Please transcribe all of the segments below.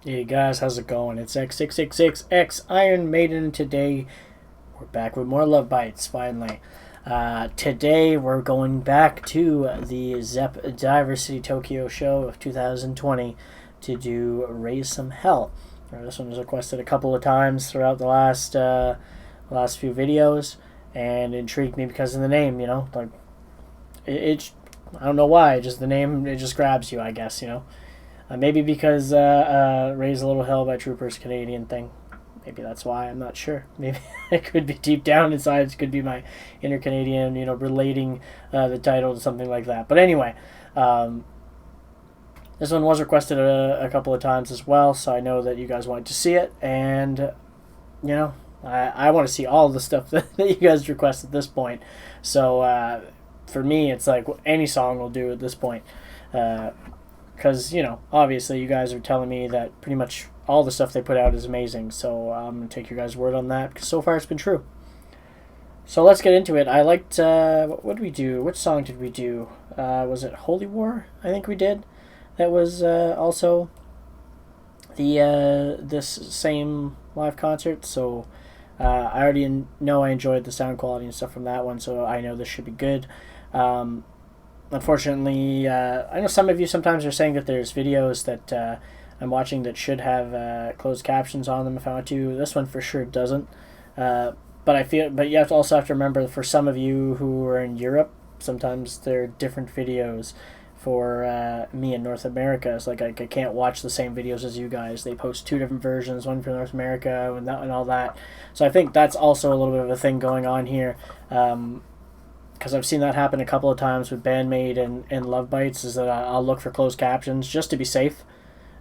Hey guys, how's it going? It's X666X Iron Maiden, and today we're back with more Lovebites, finally. Today we're going back to the Zepp DiverCity Tokyo show of 2020 to do Raise Some Hell. This one was requested a couple of times throughout the last few videos, and intrigued me because of the name, like, I don't know why, just the name, it just grabs you, I guess, Maybe because Raise a Little Hell by Troopers Canadian thing. Maybe that's why. I'm not sure. Maybe it could be deep down inside. It could be my inner Canadian, relating the title to something like that. But anyway, this one was requested a couple of times as well, so I know that you guys wanted to see it. And, I want to see all the stuff that you guys request at this point. So for me, it's like any song will do at this point. Because, obviously you guys are telling me that pretty much all the stuff they put out is amazing. So I'm going to take your guys' word on that, because so far it's been true. So let's get into it. I liked, what did we do? Which song did we do? Was it Holy War? I think we did. That was also this same live concert. So I already know I enjoyed the sound quality and stuff from that one, so I know this should be good. Unfortunately, I know some of you sometimes are saying that there's videos that I'm watching that should have closed captions on them if I want to. This one for sure doesn't. But you also have to remember, for some of you who are in Europe, sometimes there are different videos. For me in North America, it's like I can't watch the same videos as you guys. They post two different versions, one for North America and all that. So I think that's also a little bit of a thing going on here. Because I've seen that happen a couple of times with Bandmate and Lovebites, is that I'll look for closed captions just to be safe.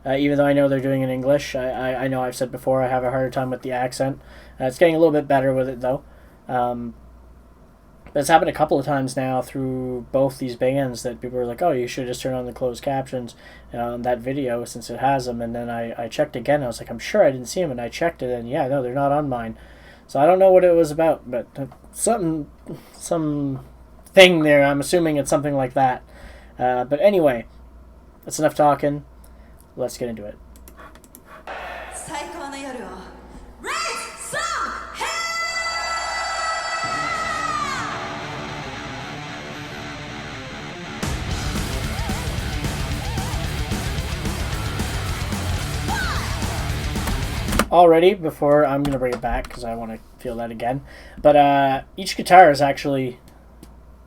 Even though I know they're doing it in English, I know I've said before I have a harder time with the accent. It's getting a little bit better with it, though. But it's happened a couple of times now through both these bands that people are like, oh, you should just turn on the closed captions on that video since it has them. And then I checked again. I was like, I'm sure I didn't see them. And I checked it, and yeah, no, they're not on mine. So I don't know what it was about, but some thing there. I'm assuming it's something like that. But anyway, that's enough talking. Let's get into it. Already, before I'm going to bring it back because I want to feel that again. But each guitar is actually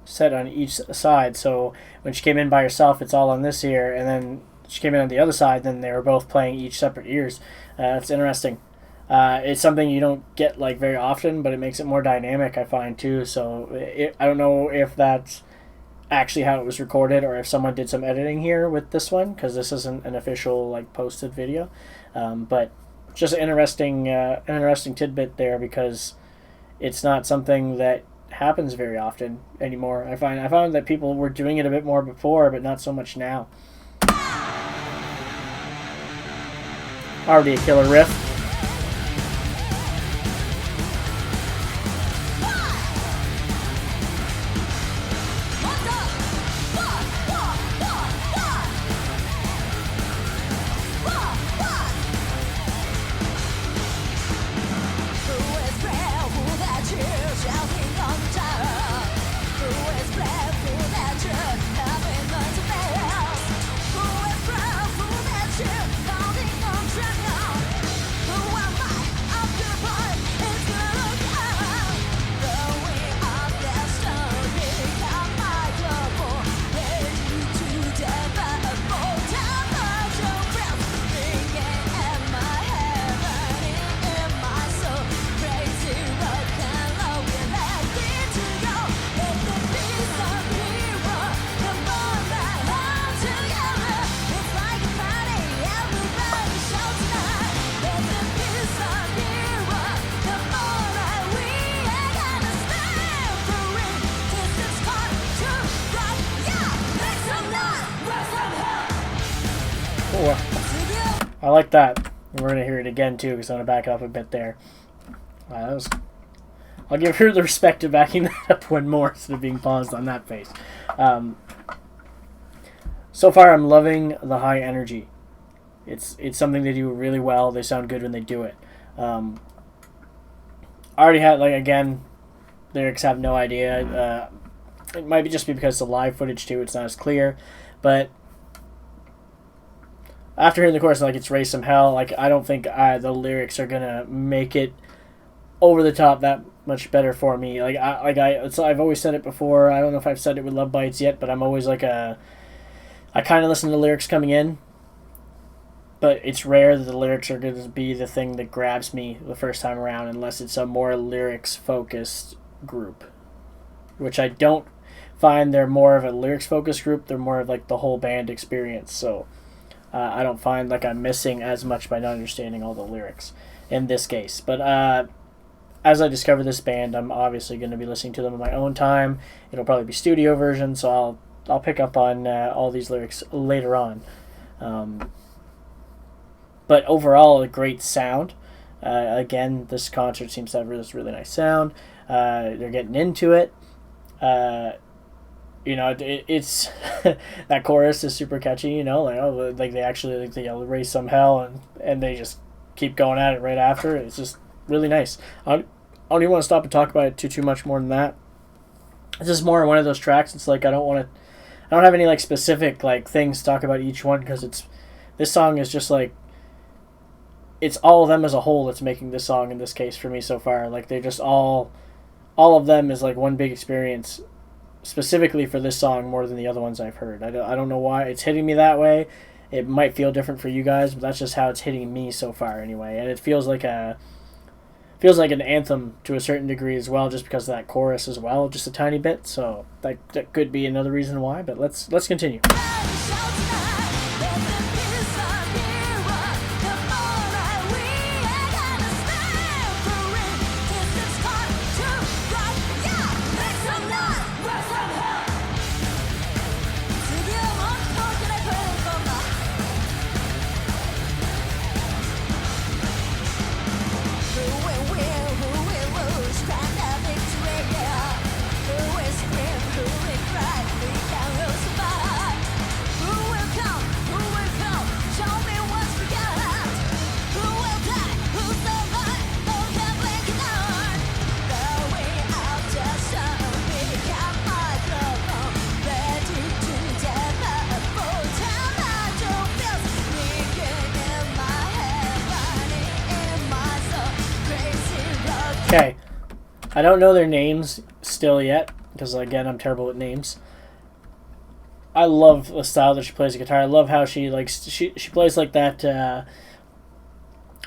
set on each side. So when she came in by herself, it's all on this ear. And then she came in on the other side, then they were both playing each separate ears. It's interesting. It's something you don't get like very often, but it makes it more dynamic, I find, too. So I don't know if that's actually how it was recorded or if someone did some editing here with this one, because this isn't an official like posted video. But just an interesting tidbit there, because it's not something that happens very often anymore. I found that people were doing it a bit more before, but not so much now. Already a killer riff. I like that. We're going to hear it again, too, because I'm going to back up a bit there. I'll give her the respect of backing that up one more instead of being paused on that phase. So far, I'm loving the high energy. It's something they do really well. They sound good when they do it. I already had, like, again, lyrics have no idea. It might be just because the live footage too, it's not as clear, but after hearing the chorus, like, it's Raise Some Hell, like, I don't think the lyrics are gonna make it over the top that much better for me. I've always said it before. I don't know if I've said it with Lovebites yet, but I'm always like I kind of listen to the lyrics coming in, but it's rare that the lyrics are going to be the thing that grabs me the first time around unless it's a more lyrics-focused group, which I don't find they're more of a lyrics-focused group. They're more of, like, the whole band experience, so I don't find like I'm missing as much by not understanding all the lyrics in this case. But as I discover this band, I'm obviously going to be listening to them in my own time. It'll probably be studio version, so I'll pick up on all these lyrics later on. But overall, a great sound. Again, this concert seems to have this really nice sound. They're getting into it. It's that chorus is super catchy. Like they actually they raise some hell and they just keep going at it right after. It's just really nice. I don't even want to stop and talk about it too much more than that. It's just more one of those tracks. It's like I don't have any like specific like things to talk about each one because this song is just like it's all of them as a whole that's making this song in this case for me so far. Like they're just all of them is like one big experience specifically for this song more than the other ones I've heard. I don't know why it's hitting me that way. It might feel different for you guys, but that's just how it's hitting me so far anyway. And it feels like an anthem to a certain degree as well, just because of that chorus as well, just a tiny bit. So that could be another reason why. But let's continue. Okay, I don't know their names still yet, because again, I'm terrible with names. I love the style that she plays the guitar. I love how she plays like that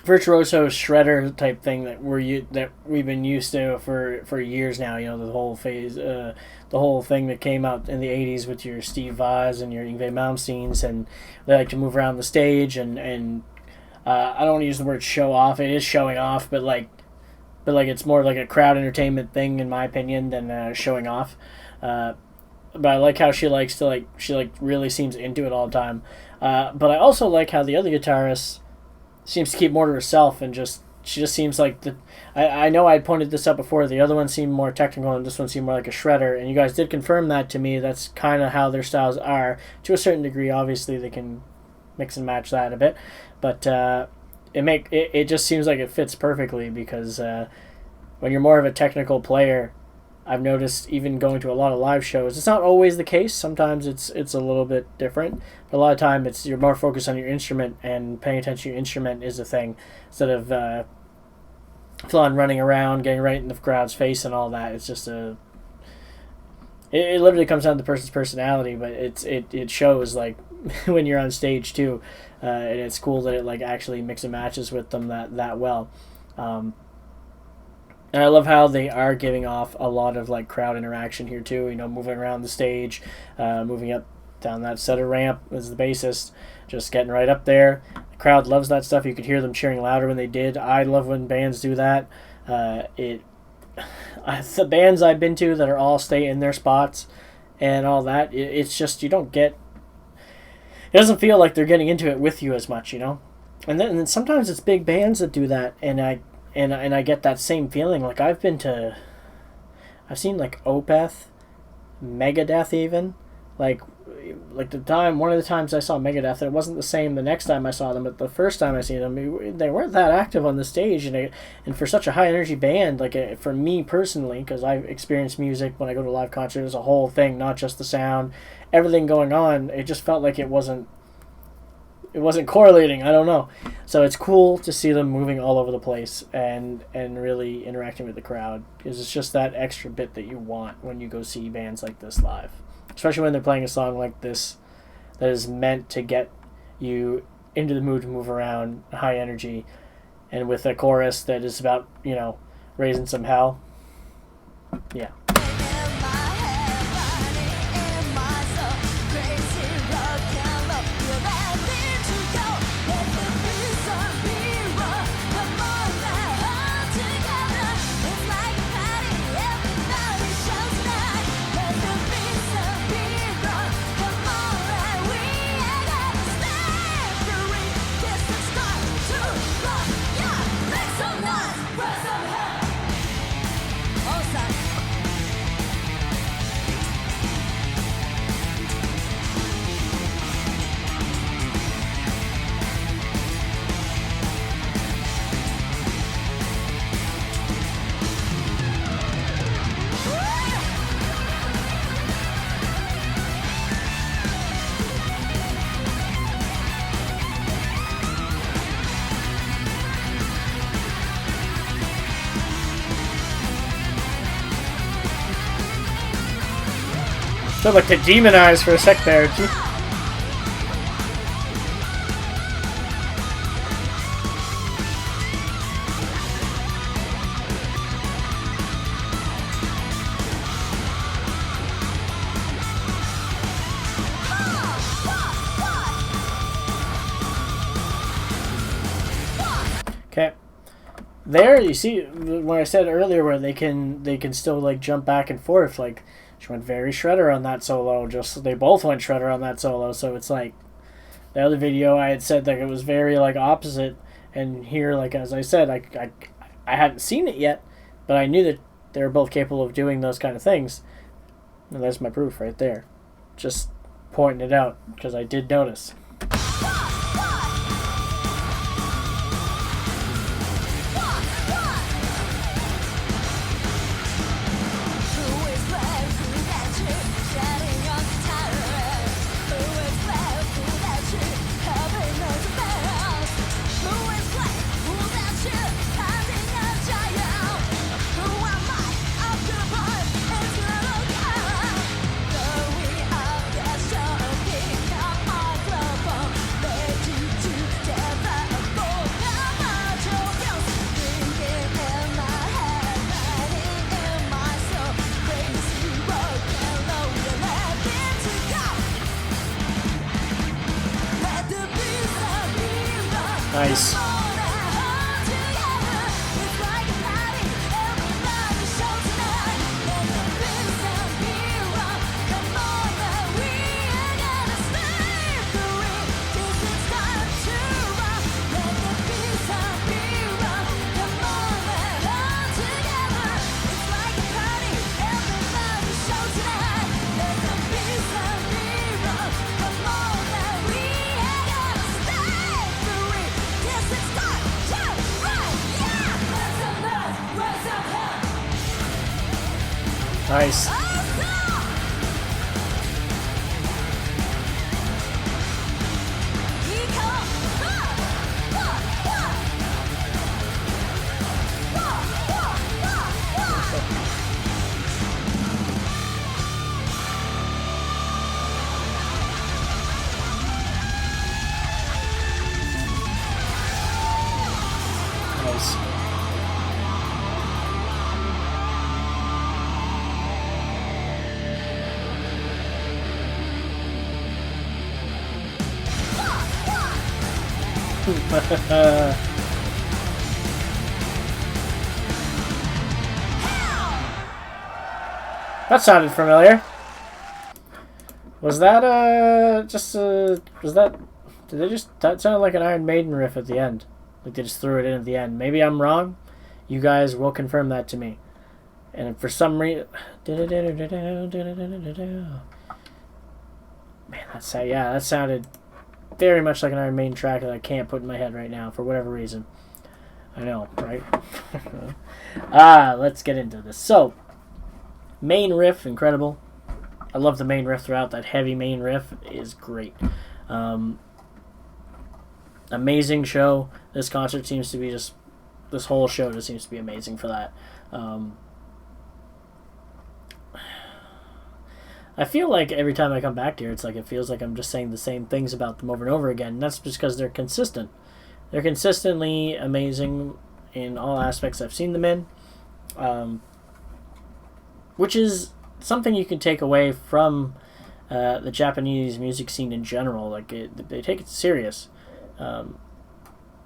virtuoso shredder type thing that we've been used to for years now. The whole phase, the whole thing that came out in the '80s with your Steve Vai's and your Yngwie Malmsteens, and they like to move around the stage and I don't want to use the word show off. It is showing off, but it's more like a crowd entertainment thing in my opinion than showing off. But I like how she likes to she really seems into it all the time. But I also like how the other guitarist seems to keep more to herself and she just seems like I know I pointed this out before. The other one seemed more technical and this one seemed more like a shredder. And you guys did confirm that to me. That's kind of how their styles are to a certain degree. Obviously, they can mix and match that a bit, but it just seems like it fits perfectly because when you're more of a technical player, I've noticed even going to a lot of live shows, it's not always the case. Sometimes it's a little bit different, but a lot of time you're more focused on your instrument and paying attention to your instrument is the thing instead of full on running around, getting right in the crowd's face and all that. It's just it literally comes down to the person's personality, but it shows like when you're on stage too, and it's cool that it like actually mix and matches with them that well. And I love how they are giving off a lot of like crowd interaction here too. Moving around the stage, moving up down that center ramp as the bassist, just getting right up there. The crowd loves that stuff. You could hear them cheering louder when they did. I love when bands do that. The bands I've been to that are all stay in their spots and all that, it's just you don't get. It doesn't feel like they're getting into it with you as much, And then sometimes it's big bands that do that, and I get that same feeling. Like I've seen like Opeth, Megadeth even. Like like one of the times I saw Megadeth, it wasn't the same the next time I saw them, but the first time I see them, they weren't that active on the stage, and for such a high energy band, like for me personally, because I've experienced music when I go to a live concert as a whole thing, not just the sound, everything going on, it just felt like it wasn't correlating. I don't know. So it's cool to see them moving all over the place and really interacting with the crowd, because it's just that extra bit that you want when you go see bands like this live, especially when they're playing a song like this that is meant to get you into the mood to move around, high energy, and with a chorus that is about, raising some hell. Yeah. Felt like to demonize for a sec there. Okay. There you see when I said earlier where they can still like jump back and forth, like she went very shredder on that solo. They both went shredder on that solo. So it's like the other video I had said that it was very like opposite, and here, like as I said, I hadn't seen it yet, but I knew that they were both capable of doing those kind of things, and that's my proof right there. Just pointing it out because I did notice. Nice. Nice. That sounded familiar. Was that did they just, that sounded like an Iron Maiden riff at the end. Like they just threw it in at the end. Maybe I'm wrong. You guys will confirm that to me. And for some reason, Man, that sounded very much like an Iron Maiden track that I can't put in my head right now for whatever reason. I know, right? Let's get into this. So, main riff, incredible. I love the main riff throughout. That heavy main riff is great. Amazing show. This concert seems to be just... This whole show just seems to be amazing for that. I feel like every time I come back here, it's like it feels like I'm just saying the same things about them over and over again. And that's just because they're consistent. They're consistently amazing in all aspects I've seen them in. Which is something you can take away from the Japanese music scene in general. Like they take it serious.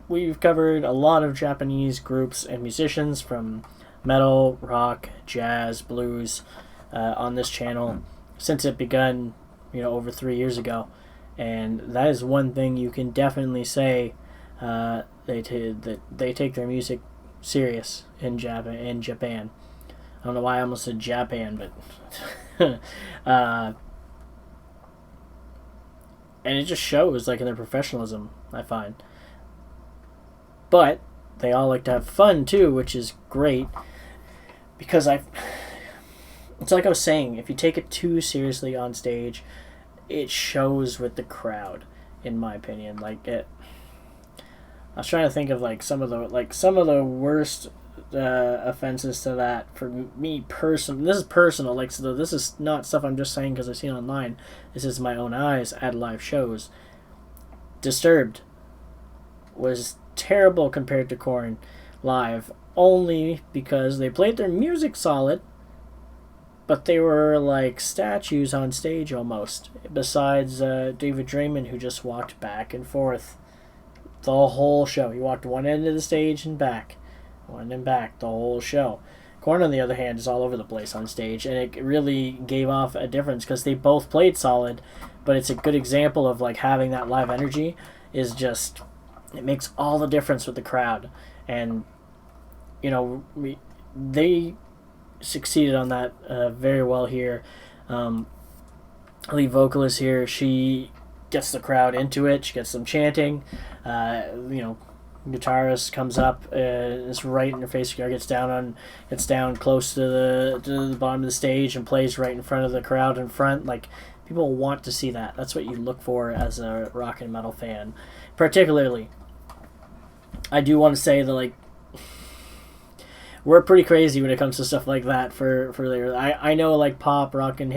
We've covered a lot of Japanese groups and musicians from metal, rock, jazz, blues on this channel since it begun, over 3 years ago. And that is one thing you can definitely say that they take their music serious in Japan. I don't know why I almost said Japan, but and it just shows like in their professionalism, I find. But they all like to have fun too, which is great because it's like I was saying, if you take it too seriously on stage, it shows with the crowd, in my opinion. Like I was trying to think of like some of the worst offenses to that for me personally. This is personal, like, so this is not stuff I'm just saying because I've seen online. This is my own eyes at live shows. Disturbed was terrible compared to Korn live, only because they played their music solid, but they were like statues on stage almost. Besides David Draymond, who just walked back and forth the whole show. He walked one end of the stage and back, one and back the whole show. Korn, on the other hand, is all over the place on stage, and it really gave off a difference because they both played solid, but it's a good example of like having that live energy is just, it makes all the difference with the crowd. And they succeeded on that very well here. Lead vocalist here, she gets the crowd into it. She gets them chanting. Guitarist comes up, is right in her face. Gets down close to the bottom of the stage and plays right in front of the crowd in front. Like, people want to see that. That's what you look for as a rock and metal fan. Particularly, I do want to say that, like, we're pretty crazy when it comes to stuff like that. For later, I know like pop, rock, and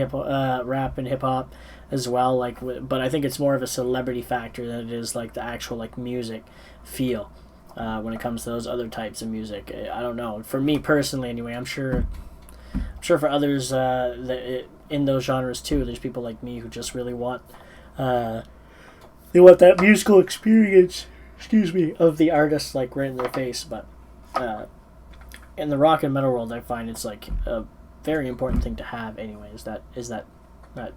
rap and hip hop as well. Like, but I think it's more of a celebrity factor than it is like the actual like music feel when it comes to those other types of music. I don't know. For me personally, anyway, I'm sure for others in those genres too. There's people like me who just really want they want that musical experience. Of the artist like right in their face, but. In the rock and metal world, I find it's like a very important thing to have anyway, is that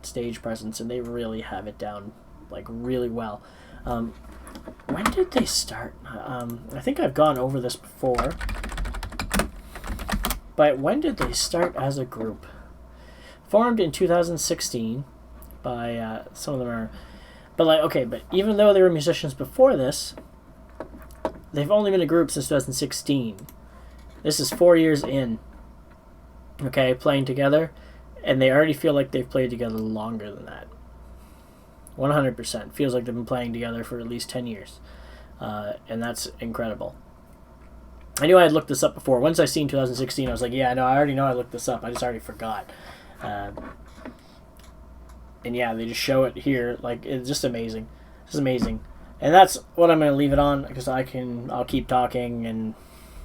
stage presence, and they really have it down like really well. When did they start? I think I've gone over this before, but when did they start as a group? Formed in 2016 by some of them are, but even though they were musicians before this, they've only been a group since 2016. This is 4 years in, okay, playing together, and they already feel like they've played together longer than that. 100%. Feels like they've been playing together for at least 10 years, and that's incredible. I knew I had looked this up before. Once I seen 2016, I was like, yeah, no, I already know I looked this up. I just already forgot. And yeah, they just show it here. Like, it's just amazing. It's amazing. And that's what I'm going to leave it on, because I'll keep talking and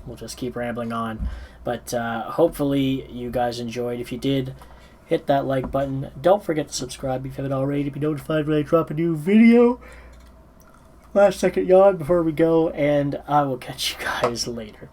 we'll just keep rambling on. But hopefully you guys enjoyed. If you did, hit that like button. Don't forget to subscribe if you haven't already to be notified when I drop a new video. Last second yawn before we go, and I will catch you guys later.